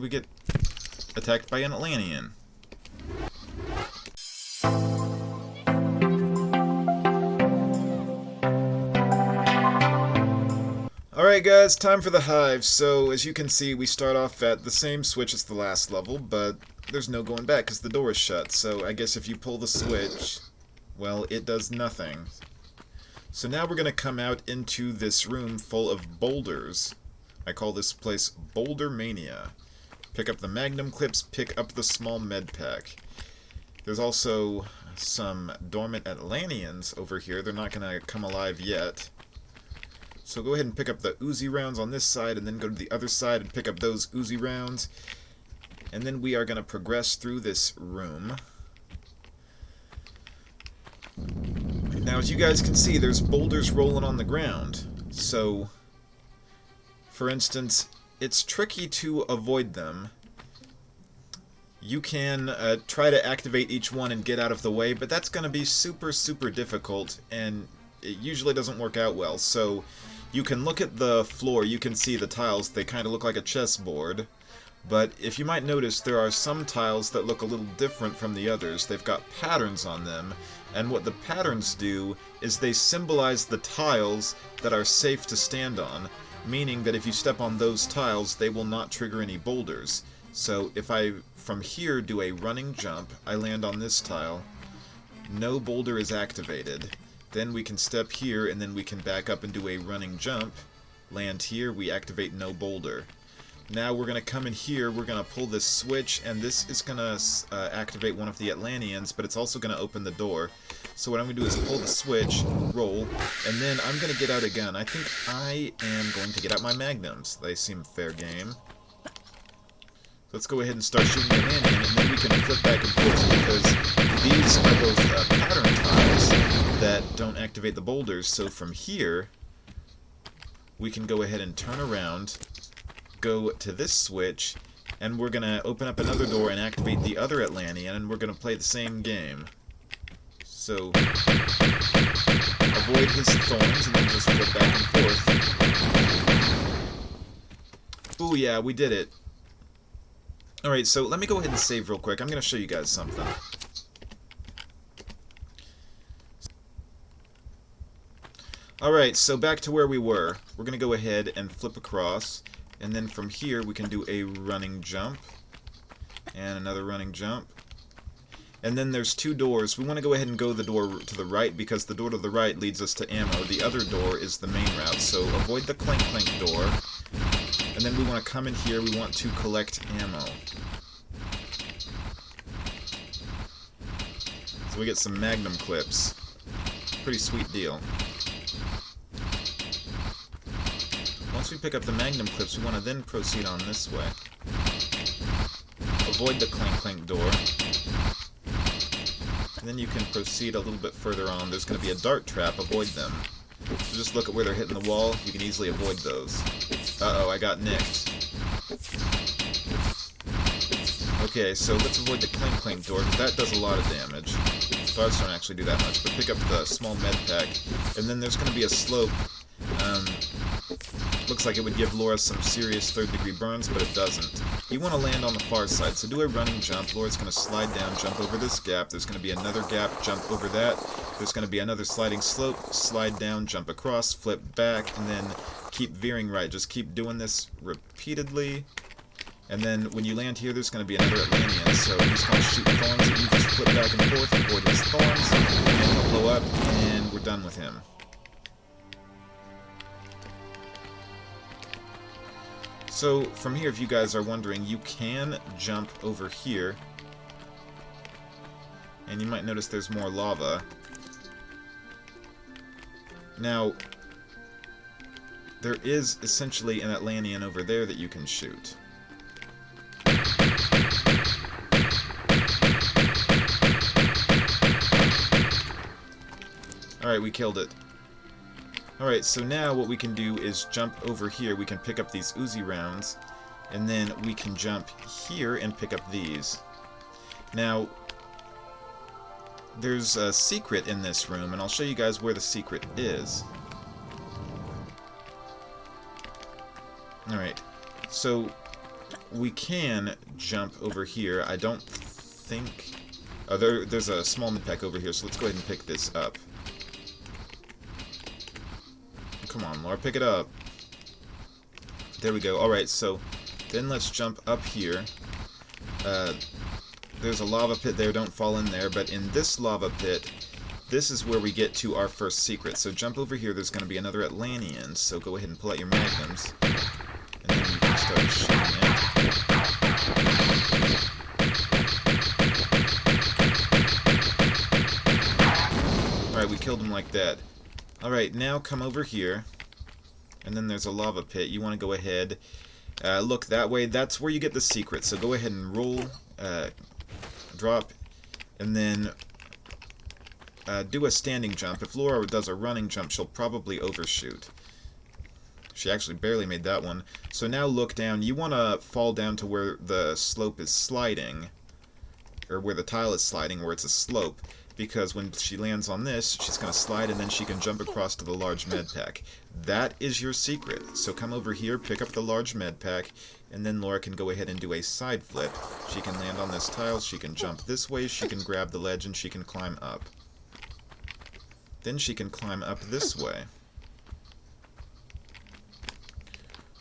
we get attacked by an Atlantean. Alright guys, time for the Hive. So, as you can see, we start off at the same switch as the last level, but there's no going back because the door is shut. So, I guess if you pull the switch, well, it does nothing. So now we're going to come out into this room full of boulders. I call this place Boulder Mania. Pick up the magnum clips, pick up the small med pack. There's also some dormant Atlanteans over here. They're not going to come alive yet. So go ahead and pick up the Uzi rounds on this side, and then go to the other side and pick up those Uzi rounds. And then we are going to progress through this room. Now, as you guys can see, there's boulders rolling on the ground. So, for instance, it's tricky to avoid them. You can try to activate each one and get out of the way, but that's going to be super, super difficult, and it usually doesn't work out well. So, you can look at the floor, you can see the tiles, they kind of look like a chessboard. But if you might notice, there are some tiles that look a little different from the others. They've got patterns on them, and what the patterns do is they symbolize the tiles that are safe to stand on, meaning that if you step on those tiles, they will not trigger any boulders. So if I, from here, do a running jump, I land on this tile, no boulder is activated. Then we can step here, and then we can back up and do a running jump, land here, we activate no boulder. Now we're going to come in here, we're going to pull this switch, and this is going to activate one of the Atlanteans, but it's also going to open the door. So what I'm going to do is pull the switch, roll, and then I'm going to get out a gun. I think I am going to get out my magnums. They seem fair game. Let's go ahead and start shooting the Atlantean, and then we can flip back and forth, because these are both pattern tiles that don't activate the boulders. So from here, we can go ahead and turn around, go to this switch, and we're going to open up another door and activate the other Atlantean, and we're going to play the same game. So, avoid his thorns, and then just flip back and forth. Ooh, yeah, we did it. Alright, so let me go ahead and save real quick. I'm going to show you guys something. Alright, so back to where we were. We're going to go ahead and flip across. And then from here, we can do a running jump. And another running jump. And then there's two doors. We want to go ahead and go the door to the right, because the door to the right leads us to ammo. The other door is the main route. So avoid the clank clank door. And then we want to come in here. We want to collect ammo. So we get some magnum clips. Pretty sweet deal. Once we pick up the magnum clips, we want to then proceed on this way. Avoid the clank clank door. And then you can proceed a little bit further on. There's going to be a dart trap. Avoid them. So just look at where they're hitting the wall. You can easily avoid those. Uh-oh, I got nicked. Okay, so let's avoid the clank clank door, because that does a lot of damage. Darts don't actually do that much, but pick up the small med pack. And then there's going to be a slope. Looks like it would give Laura some serious third-degree burns, but it doesn't. You want to land on the far side, so do a running jump. Laura's going to slide down, jump over this gap. There's going to be another gap, jump over that. There's going to be another sliding slope, slide down, jump across, flip back, and then keep veering right. Just keep doing this repeatedly. And then when you land here, there's going to be another Atlantean, so he's going to shoot thorns at you. Just flip back and forth, avoid his thorns, and he'll blow up, and we're done with him. So, from here, if you guys are wondering, you can jump over here. And you might notice there's more lava. Now, there is essentially an Atlantean over there that you can shoot. Alright, we killed it. Alright, so now what we can do is jump over here. We can pick up these Uzi rounds, and then we can jump here and pick up these. Now, there's a secret in this room, and I'll show you guys where the secret is. Alright, so we can jump over here. I don't think... Oh, there's a small med-pack over here, so let's go ahead and pick this up. Come on, Laura, pick it up. There we go. Alright, so then let's jump up here. There's a lava pit there, don't fall in there, but in this lava pit, this is where we get to our first secret. So jump over here, there's going to be another Atlantean, so go ahead and pull out your magnums, and then you can start shooting it. Alright, we killed him like that. Alright, now come over here, and then there's a lava pit. You want to go ahead, look that way, that's where you get the secret. So go ahead and roll, drop, and then do a standing jump. If Laura does a running jump, she'll probably overshoot. She actually barely made that one. So now look down. You want to fall down to where the slope is sliding, or where the tile is sliding, where it's a slope, because when she lands on this, she's going to slide and then she can jump across to the large med pack. That is your secret. So come over here, pick up the large med pack, and then Laura can go ahead and do a side flip. She can land on this tile, she can jump this way, she can grab the ledge, and she can climb up. Then she can climb up this way.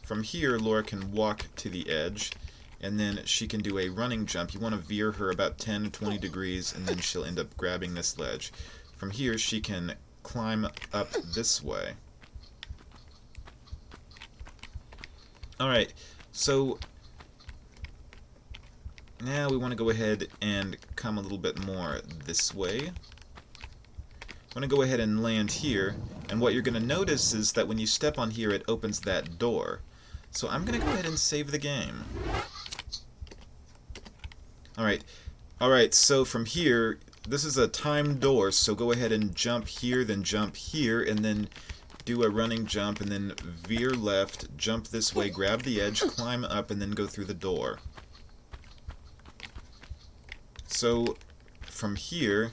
From here, Laura can walk to the edge, and then she can do a running jump. You want to veer her about 10 to 20 degrees, and then she'll end up grabbing this ledge. From here, she can climb up this way. Alright, so now we want to go ahead and come a little bit more this way. I'm going to go ahead and land here, and what you're going to notice is that when you step on here, it opens that door. So I'm going to go ahead and save the game. Alright, so from here, this is a timed door, so go ahead and jump here, then jump here, and then do a running jump, and then veer left, jump this way, grab the edge, climb up, and then go through the door. So from here,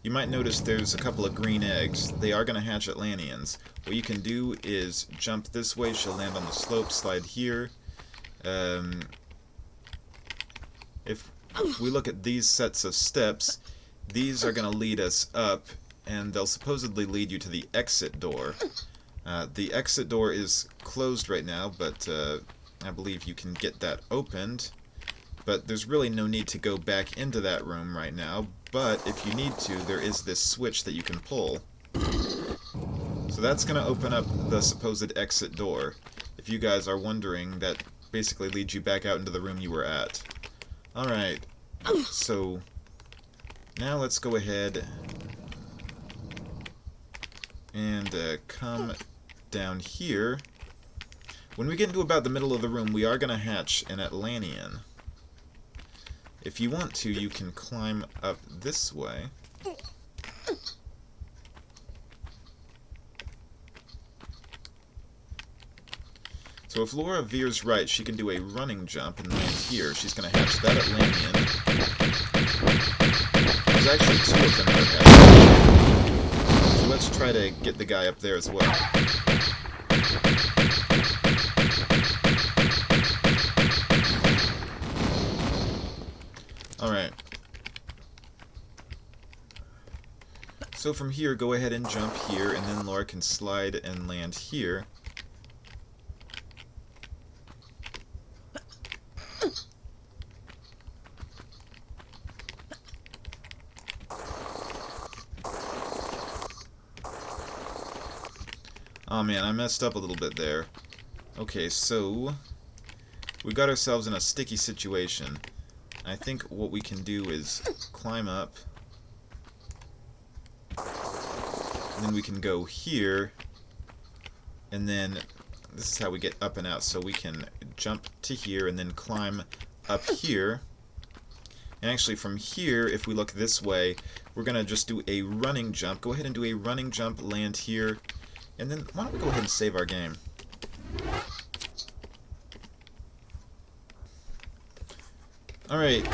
you might notice there's a couple of green eggs. They are going to hatch Atlanteans. What you can do is jump this way, she'll land on the slope, slide here. If we look at these sets of steps, these are going to lead us up, and they'll supposedly lead you to the exit door. The exit door is closed right now, but I believe you can get that opened. But there's really no need to go back into that room right now, but if you need to, there is this switch that you can pull. So that's going to open up the supposed exit door. If you guys are wondering, that basically leads you back out into the room you were at. Alright, so now let's go ahead and come down here. When we get into about the middle of the room, we are going to hatch an Atlantean. If you want to, you can climb up this way. So if Laura veers right, she can do a running jump and land here. She's going to hatch that Atlantean. There's actually two of them that hatch. So let's try to get the guy up there as well. Alright. So from here, go ahead and jump here, and then Laura can slide and land here. Oh man, I messed up a little bit there. Okay, so we got ourselves in a sticky situation. I think what we can do is climb up, and then we can go here, and then this is how we get up and out. So we can jump to here and then climb up here. And actually from here, if we look this way, we're going to just do a running jump. Go ahead and do a running jump, land here, and then why don't we go ahead and save our game. Alright,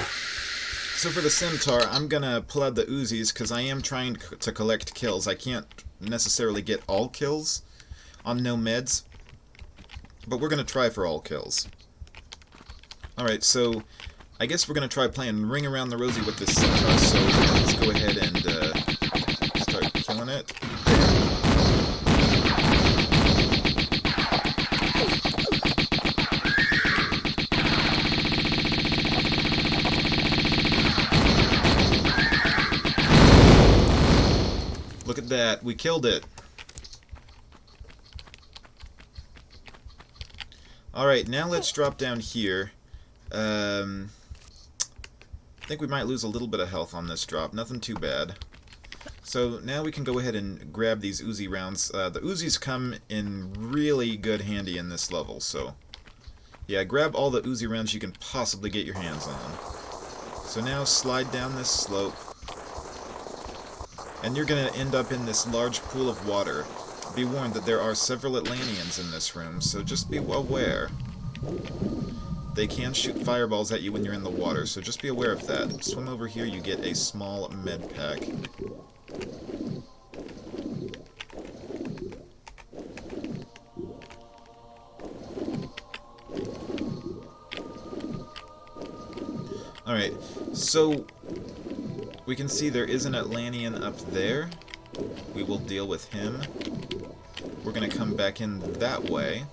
so for the Centaur, I'm gonna pull out the Uzis because I am trying to collect kills. I can't necessarily get all kills on no meds, but we're gonna try for all kills. Alright, so I guess we're going to try playing Ring Around the Rosie with this centaur, so let's go ahead and start killing it. Look at that, we killed it. Alright, now let's drop down here. I think we might lose a little bit of health on this drop, nothing too bad. So now we can go ahead and grab these Uzi rounds. The Uzis come in really good handy in this level, so yeah, grab all the Uzi rounds you can possibly get your hands on. So now slide down this slope, and you're going to end up in this large pool of water. Be warned that there are several Atlanteans in this room, so just be aware. They can shoot fireballs at you when you're in the water, so just be aware of that. Swim over here, you get a small med pack. Alright, so we can see there is an Atlantean up there. We will deal with him. We're going to come back in that way.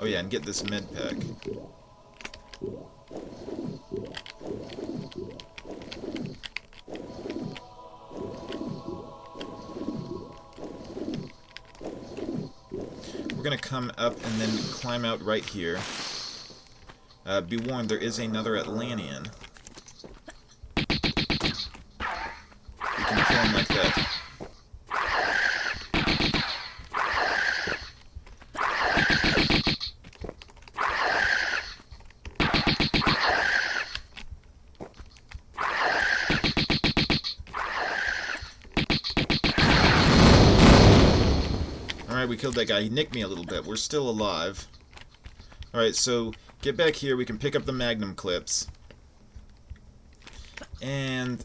Oh yeah, and get this med pack. We're going to come up and then climb out right here. Be warned, there is another Atlantean. We can kill him like that. Alright, we killed that guy. He nicked me a little bit. We're still alive. Alright, so get back here. We can pick up the magnum clips. And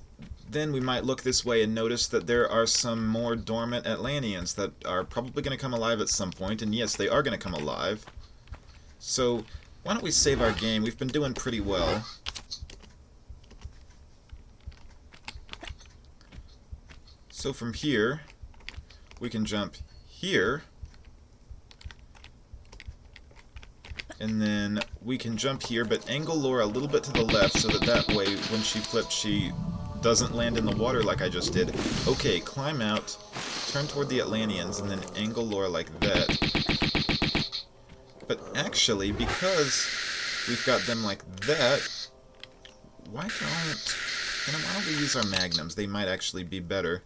then we might look this way and notice that there are some more dormant Atlanteans that are probably going to come alive at some point. And yes, they are going to come alive. So why don't we save our game? We've been doing pretty well. So from here, we can jump here. And then we can jump here, but angle Laura a little bit to the left so that way, when she flips, she doesn't land in the water like I just did. Okay, climb out, turn toward the Atlanteans, and then angle Laura like that. But actually, because we've got them like that, why don't we use our magnums? They might actually be better.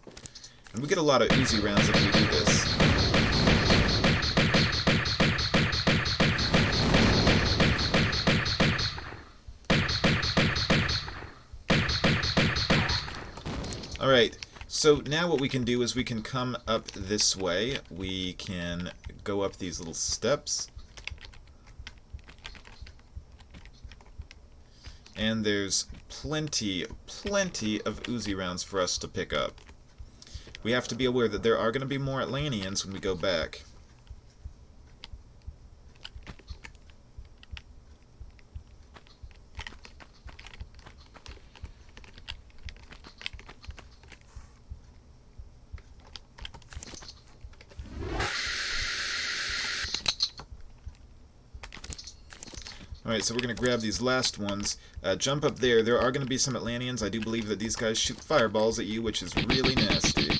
And we get a lot of Uzi rounds if we do this. Alright, so now what we can do is we can come up this way. We can go up these little steps. And there's plenty of Uzi rounds for us to pick up. We have to be aware that there are going to be more Atlanteans when we go back. Alright, so we're going to grab these last ones. Jump up there. There are going to be some Atlanteans. I do believe that these guys shoot fireballs at you, which is really nasty. They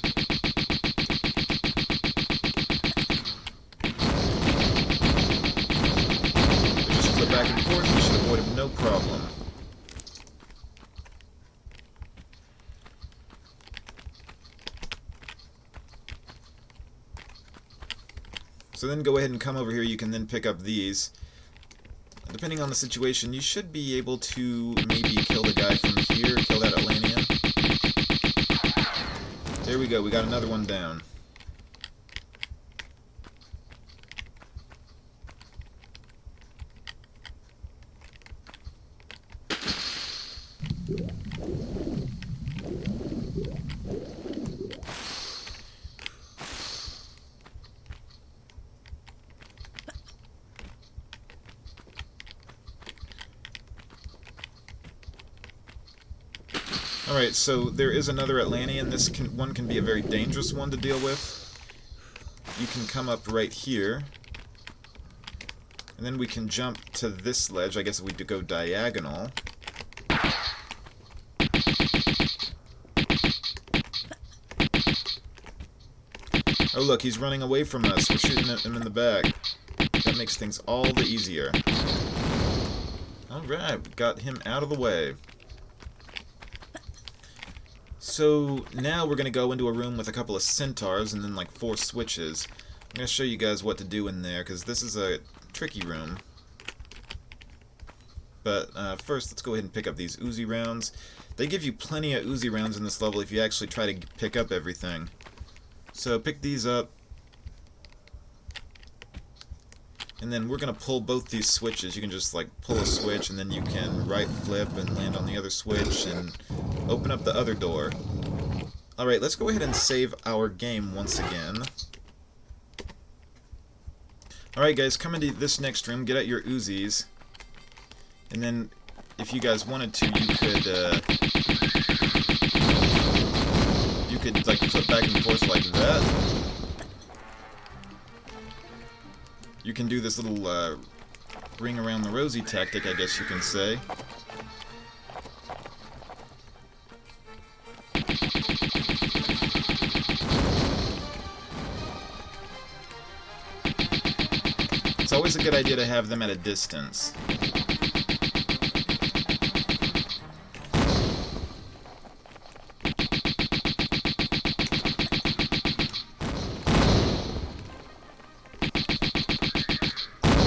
just flip back and forth. You should avoid them, no problem. So then go ahead and come over here. You can then pick up these. Depending on the situation, you should be able to maybe kill the guy from here, kill that Atlantean. There we go, we got another one down. Alright, so there is another Atlantean. This one can be a very dangerous one to deal with. You can come up right here. And then we can jump to this ledge. I guess we could go diagonal. Oh look, he's running away from us. We're shooting at him in the back. That makes things all the easier. Alright, we got him out of the way. So now we're going to go into a room with a couple of centaurs and then like 4 switches. I'm going to show you guys what to do in there, because this is a tricky room. But first, let's go ahead and pick up these Uzi rounds. They give you plenty of Uzi rounds in this level if you actually try to pick up everything. So pick these up. And then we're going to pull both these switches. You can just like pull a switch and then you can right flip and land on the other switch and open up the other door. Alright, let's go ahead and save our game once again. Alright guys, come into this next room, get out your Uzis. And then, if you guys wanted to, you could like flip back and forth like that. You can do this little ring around the rosy tactic, I guess you can say. It's always a good idea to have them at a distance.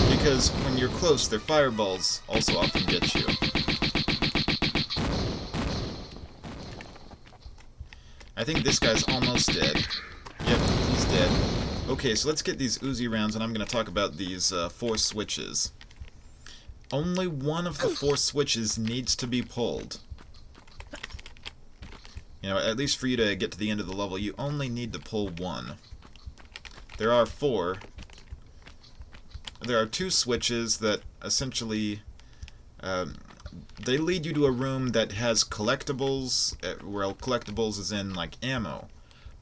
Because when you're close, their fireballs also often get you. I think this guy's almost dead. Yep, he's dead. Okay, so let's get these Uzi rounds, and I'm going to talk about these 4 switches. Only one of the 4 switches needs to be pulled. You know, at least for you to get to the end of the level, you only need to pull 1. There are 4. There are 2 switches that essentially they lead you to a room that has collectibles, where collectibles is in like ammo,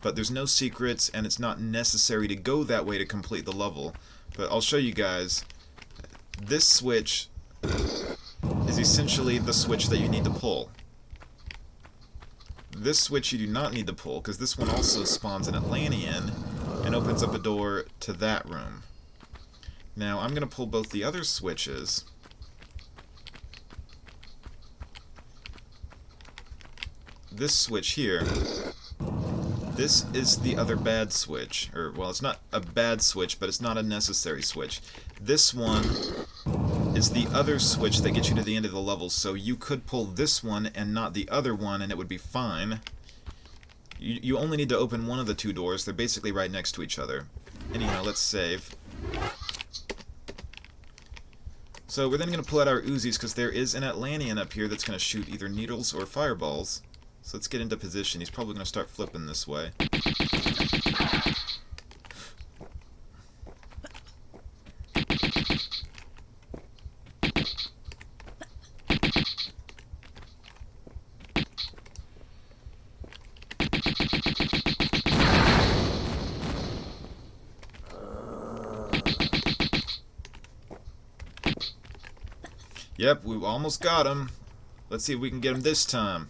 but there's no secrets and it's not necessary to go that way to complete the level. But I'll show you guys. This switch is essentially the switch that you need to pull. This switch you do not need to pull, because this one also spawns an Atlantean and opens up a door to that room. Now, I'm going to pull both the other switches. This switch here, this is the other bad switch. Or, well, it's not a bad switch, but it's not a necessary switch. This one is the other switch that gets you to the end of the level, so you could pull this one and not the other one, and it would be fine. You only need to open one of the 2 doors. They're basically right next to each other. Anyhow, let's save. So we're then going to pull out our Uzis, because there is an Atlantean up here that's going to shoot either needles or fireballs. So let's get into position. He's probably going to start flipping this way. Yep, we almost got him. Let's see if we can get him this time.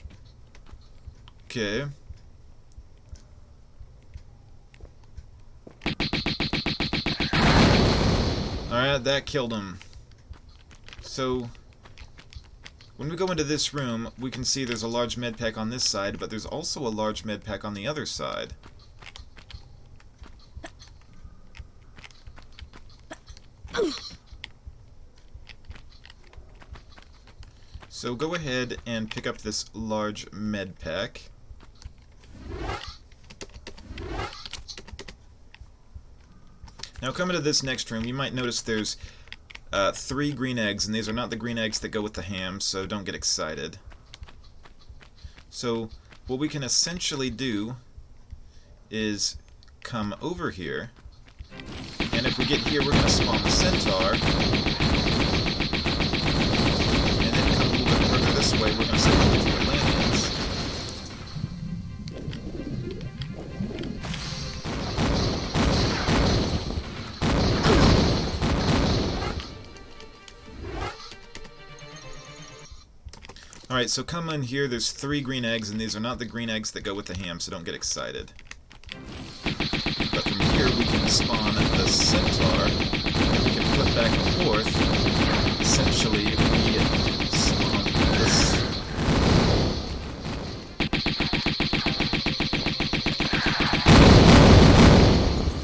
Okay. Alright, that killed him. So, when we go into this room, we can see there's a large med pack on this side, but there's also a large med pack on the other side. So go ahead and pick up this large med pack. Now coming to this next room, you might notice there's 3 green eggs, and these are not the green eggs that go with the ham, so don't get excited. So what we can essentially do is come over here, and if we get here, we're going to spawn the centaur. This way, we're going to spawn the 2 Atlanteans. Alright, so come in here, there's 3 green eggs, and these are not the green eggs that go with the ham, so don't get excited. But from here we can spawn the centaur, and we can flip back and forth. Essentially, we spawn this.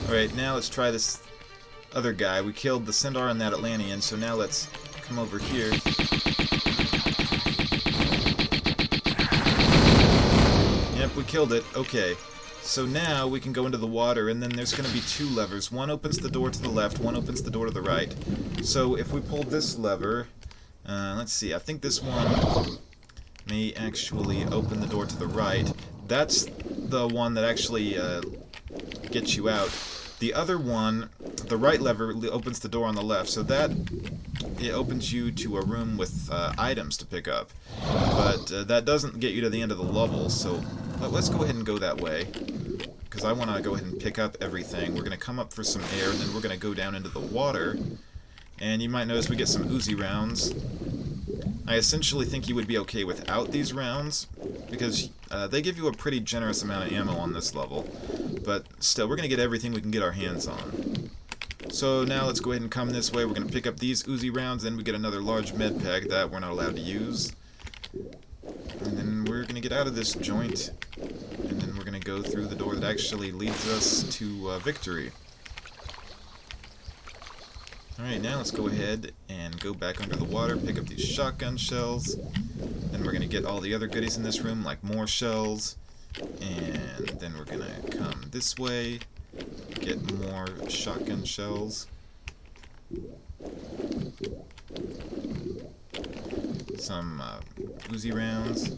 Alright, now let's try this other guy. We killed the centaur and that Atlantean, so now let's come over here. Yep, we killed it. Okay. So now we can go into the water, and then there's going to be 2 levers. One opens the door to the left, one opens the door to the right. So if we pull this lever, let's see, I think this one may actually open the door to the right. That's the one that actually gets you out. The other one, the right lever, opens the door on the left, so that it opens you to a room with items to pick up. But that doesn't get you to the end of the level, so let's go ahead and go that way, because I want to go ahead and pick up everything. We're going to come up for some air, and then we're going to go down into the water. And you might notice we get some Uzi rounds. I essentially think you would be okay without these rounds, because they give you a pretty generous amount of ammo on this level. But still, we're going to get everything we can get our hands on. So now let's go ahead and come this way. We're going to pick up these Uzi rounds, then we get another large med pack that we're not allowed to use. And then we're going to get out of this joint, and then we're going to go through the door that actually leads us to victory. Alright, now let's go ahead and go back under the water, pick up these shotgun shells. Then we're going to get all the other goodies in this room, like more shells. And then we're going to come this way, get more shotgun shells. Some Uzi rounds.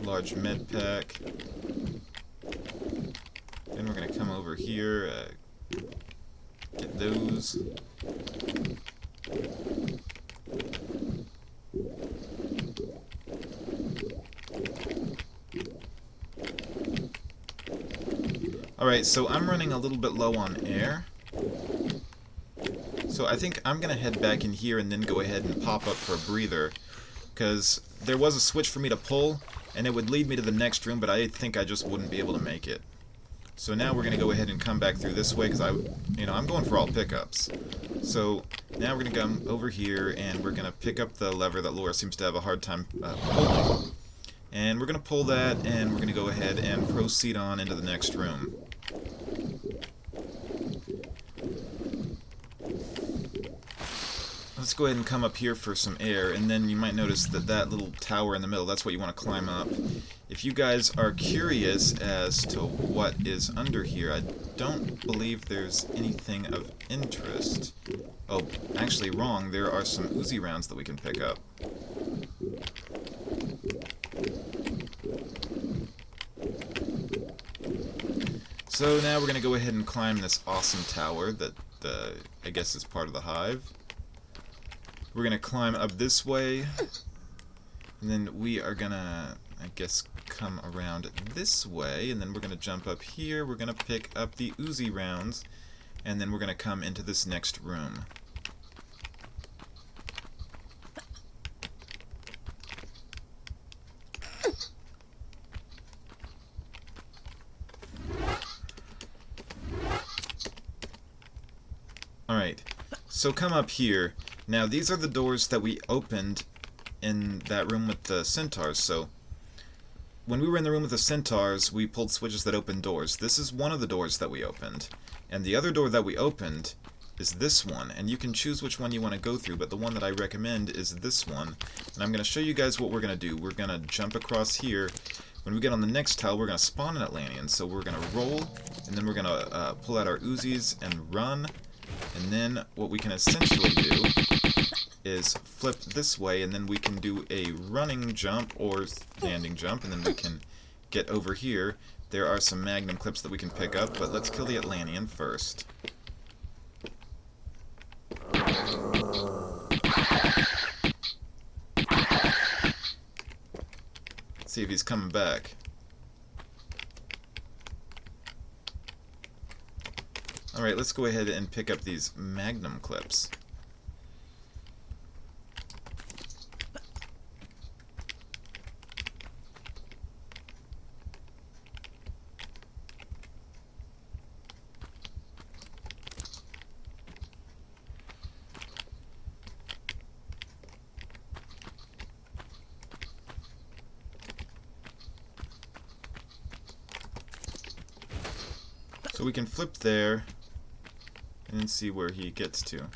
Large med pack. Then we're going to come over here, get those. Alright, so I'm running a little bit low on air. So I think I'm going to head back in here and then go ahead and pop up for a breather. Because there was a switch for me to pull, and it would lead me to the next room, but I think I just wouldn't be able to make it. So now we're going to go ahead and come back through this way, because I'm going for all pickups. So now we're going to come over here, and we're going to pick up the lever that Laura seems to have a hard time pulling. And we're going to pull that, and we're going to go ahead and proceed on into the next room. Let's go ahead and come up here for some air, and then you might notice that that little tower in the middle, that's what you want to climb up. If you guys are curious as to what is under here, I don't believe there's anything of interest. Oh, actually wrong, there are some Uzi rounds that we can pick up. So now we're going to go ahead and climb this awesome tower that I guess is part of the Hive. We're going to climb up this way, and then we are going to, I guess, come around this way, and then we're going to jump up here, we're going to pick up the Uzi rounds, and then we're going to come into this next room. Alright, so come up here. Now these are the doors that we opened in that room with the centaurs. So when we were in the room with the centaurs, we pulled switches that opened doors. This is one of the doors that we opened. And the other door that we opened is this one. And you can choose which one you want to go through, but the one that I recommend is this one. And I'm going to show you guys what we're going to do. We're going to jump across here. When we get on the next tile, we're going to spawn an Atlantean. So we're going to roll, and then we're going to pull out our Uzis and run. And then what we can essentially do is flip this way, and then we can do a running jump or standing jump, and then we can get over here. There are some magnum clips that we can pick up, but let's kill the Atlantean first. Let's see if he's coming back. Alright, let's go ahead and pick up these magnum clips. So we can flip there and then see where he gets to.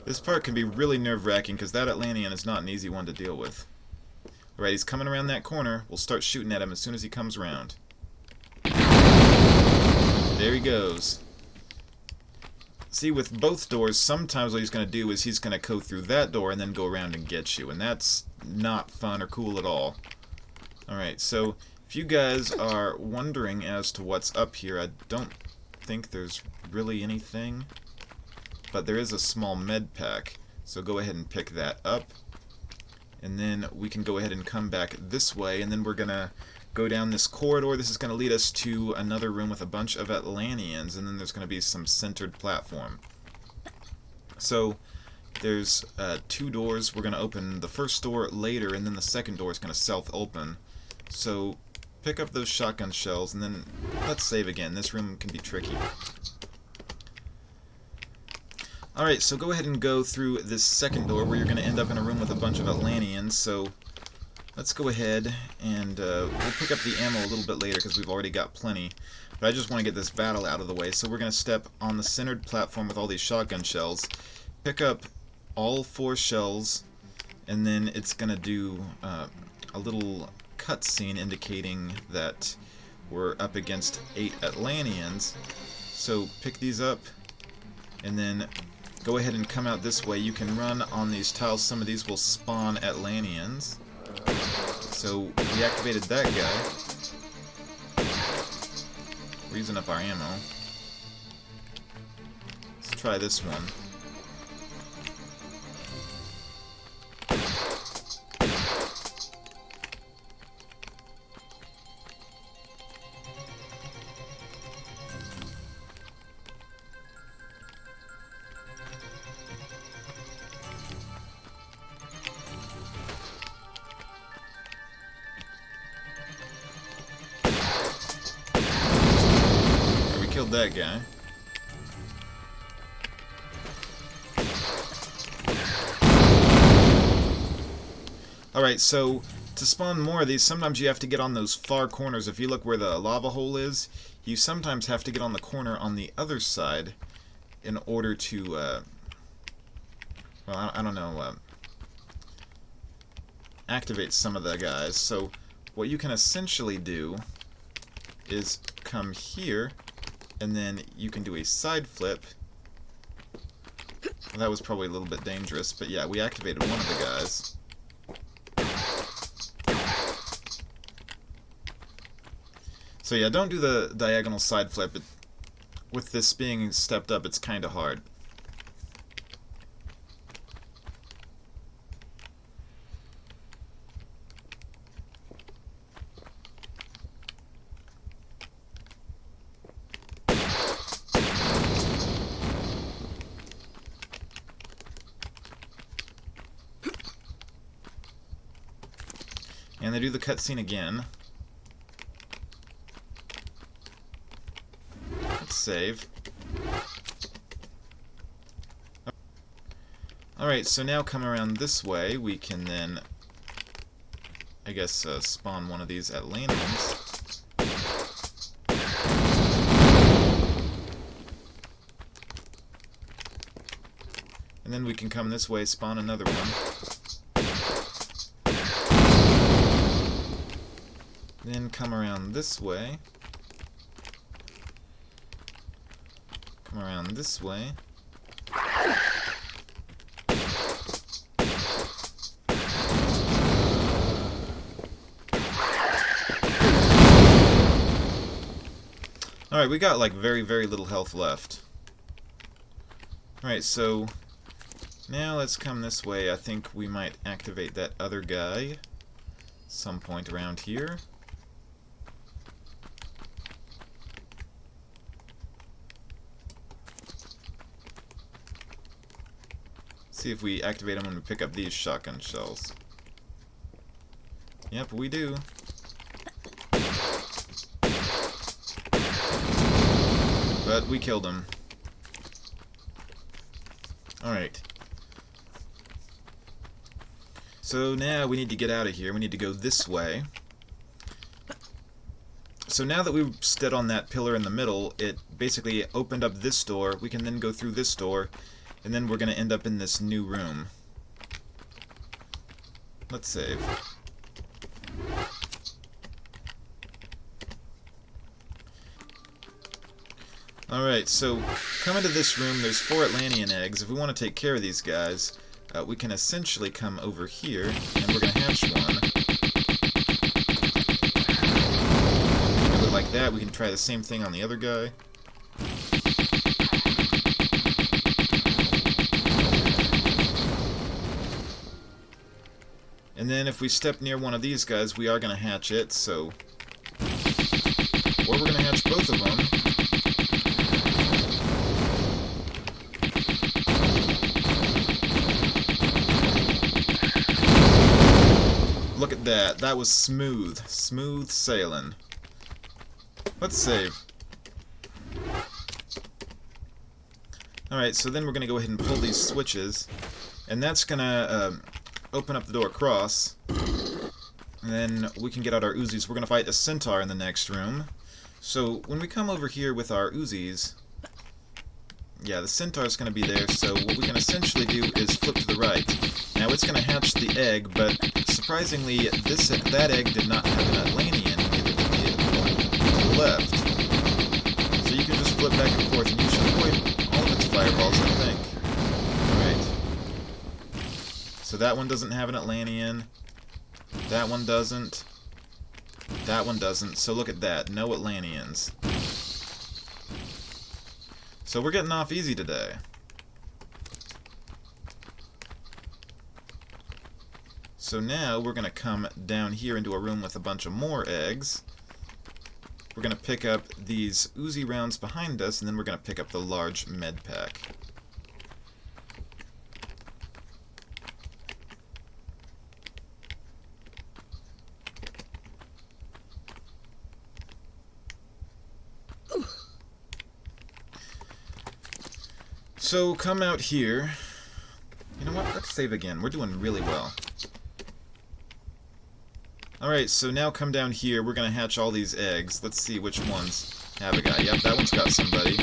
This part can be really nerve-wracking because that Atlantean is not an easy one to deal with. Alright, he's coming around that corner. We'll start shooting at him as soon as he comes around. There he goes. See, with both doors, sometimes what he's going to do is he's going to go through that door and then go around and get you. And that's not fun or cool at all. Alright, so if you guys are wondering as to what's up here, I don't think there's really anything. But there is a small med pack, so go ahead and pick that up. And then we can go ahead and come back this way, and then we're going to go down this corridor. This is going to lead us to another room with a bunch of Atlanteans, and then there's going to be some centered platform. So there's 2 doors. We're going to open the first door later, and then the second door is going to self-open. So pick up those shotgun shells, and then let's save again. This room can be tricky. Alright, so go ahead and go through this second door where you're going to end up in a room with a bunch of Atlanteans. So let's go ahead and we'll pick up the ammo a little bit later because we've already got plenty. But I just want to get this battle out of the way. So we're going to step on the centered platform with all these shotgun shells, pick up all 4 shells, and then it's going to do a little cutscene indicating that we're up against 8 Atlanteans. So pick these up, and then go ahead and come out this way. You can run on these tiles. Some of these will spawn Atlanteans. So we activated that guy. We're using up our ammo. Let's try this one. Killed that guy. Alright, so to spawn more of these, sometimes you have to get on those far corners. If you look where the lava hole is, you sometimes have to get on the corner on the other side in order to, well, I don't know, activate some of the guys. So what you can essentially do is come here, and then you can do a side flip. Well, that was probably a little bit dangerous, but yeah, we activated one of the guys. So yeah, don't do the diagonal side flip. With this being stepped up, it's kind of hard. And they do the cutscene again. Let's save. Alright, so now come around this way. We can then, I guess, spawn one of these Atlanteans. And then we can come this way, spawn another one. Then come around this way. Come around this way. Alright, we got like very little health left. Alright, so now let's come this way. I think we might activate that other guy some point around here. See if we activate them when we pick up these shotgun shells. Yep, we do. But we killed him. Alright. So now we need to get out of here. We need to go this way. So now that we've stood on that pillar in the middle, it basically opened up this door. We can then go through this door, and then we're going to end up in this new room. Let's save. Alright, so come into this room. There's 4 Atlantean eggs. If we want to take care of these guys, we can essentially come over here, and we're going to hatch one. Do it like that. We can try the same thing on the other guy. And then if we step near one of these guys, we are going to hatch it, so... Or we're going to hatch both of them. Look at that. That was smooth. Smooth sailing. Let's save. Alright, so then we're going to go ahead and pull these switches. And that's going to open up the door across. And then we can get out our Uzis. We're going to fight a centaur in the next room. So when we come over here with our Uzis... Yeah, the centaur's going to be there, so what we can essentially do is flip to the right. Now it's going to hatch the egg, but surprisingly, that egg did not have an Atlantean, neither did the one to the left. So you can just flip back and forth, and you should avoid all of its fireballs, I think. Alright. So that one doesn't have an Atlantean. That one doesn't. That one doesn't. So look at that. No Atlanteans. So we're getting off easy today. So now we're going to come down here into a room with a bunch of more eggs. We're going to pick up these Uzi rounds behind us, and then we're going to pick up the large med pack. So come out here. You know what? Let's save again. We're doing really well. Alright, so now come down here. We're going to hatch all these eggs. Let's see which ones have a guy. Yep, that one's got somebody.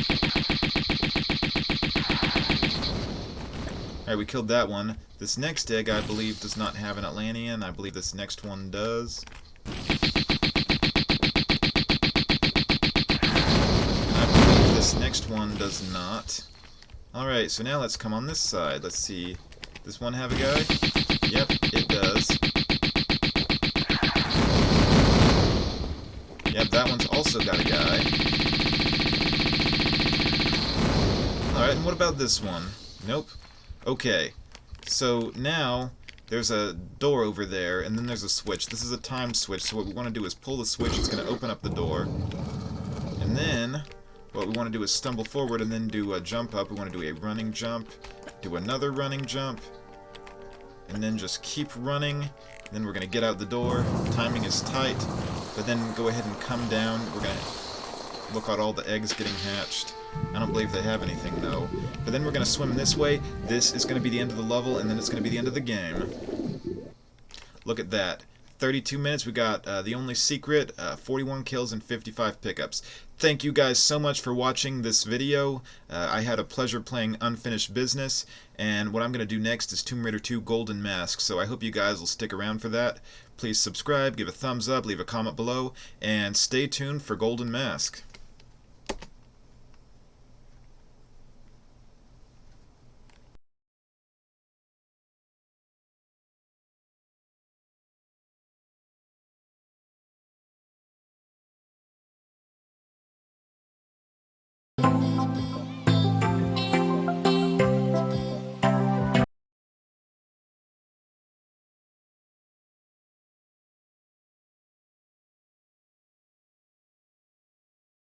Alright, we killed that one. This next egg, I believe, does not have an Atlantean. I believe this next one does. I believe this next one does not. Alright, so now let's come on this side. Let's see. Does one have a guy? Yep, it does. Yep, that one's also got a guy. Alright, and what about this one? Nope. Okay. So now there's a door over there, and then there's a switch. This is a time switch, so what we want to do is pull the switch. It's going to open up the door. And then what we want to do is stumble forward and then do a jump up. We want to do a running jump, do another running jump, and then just keep running. And then we're going to get out the door. Timing is tight, but then go ahead and come down. We're going to look at all the eggs getting hatched. I don't believe they have anything, though. But then we're going to swim this way. This is going to be the end of the level, and then it's going to be the end of the game. Look at that. 32 minutes, we got the only secret, 41 kills and 55 pickups. Thank you guys so much for watching this video. I had a pleasure playing Unfinished Business, and what I'm going to do next is Tomb Raider 2 Golden Mask, so I hope you guys will stick around for that. Please subscribe, give a thumbs up, leave a comment below, and stay tuned for Golden Mask.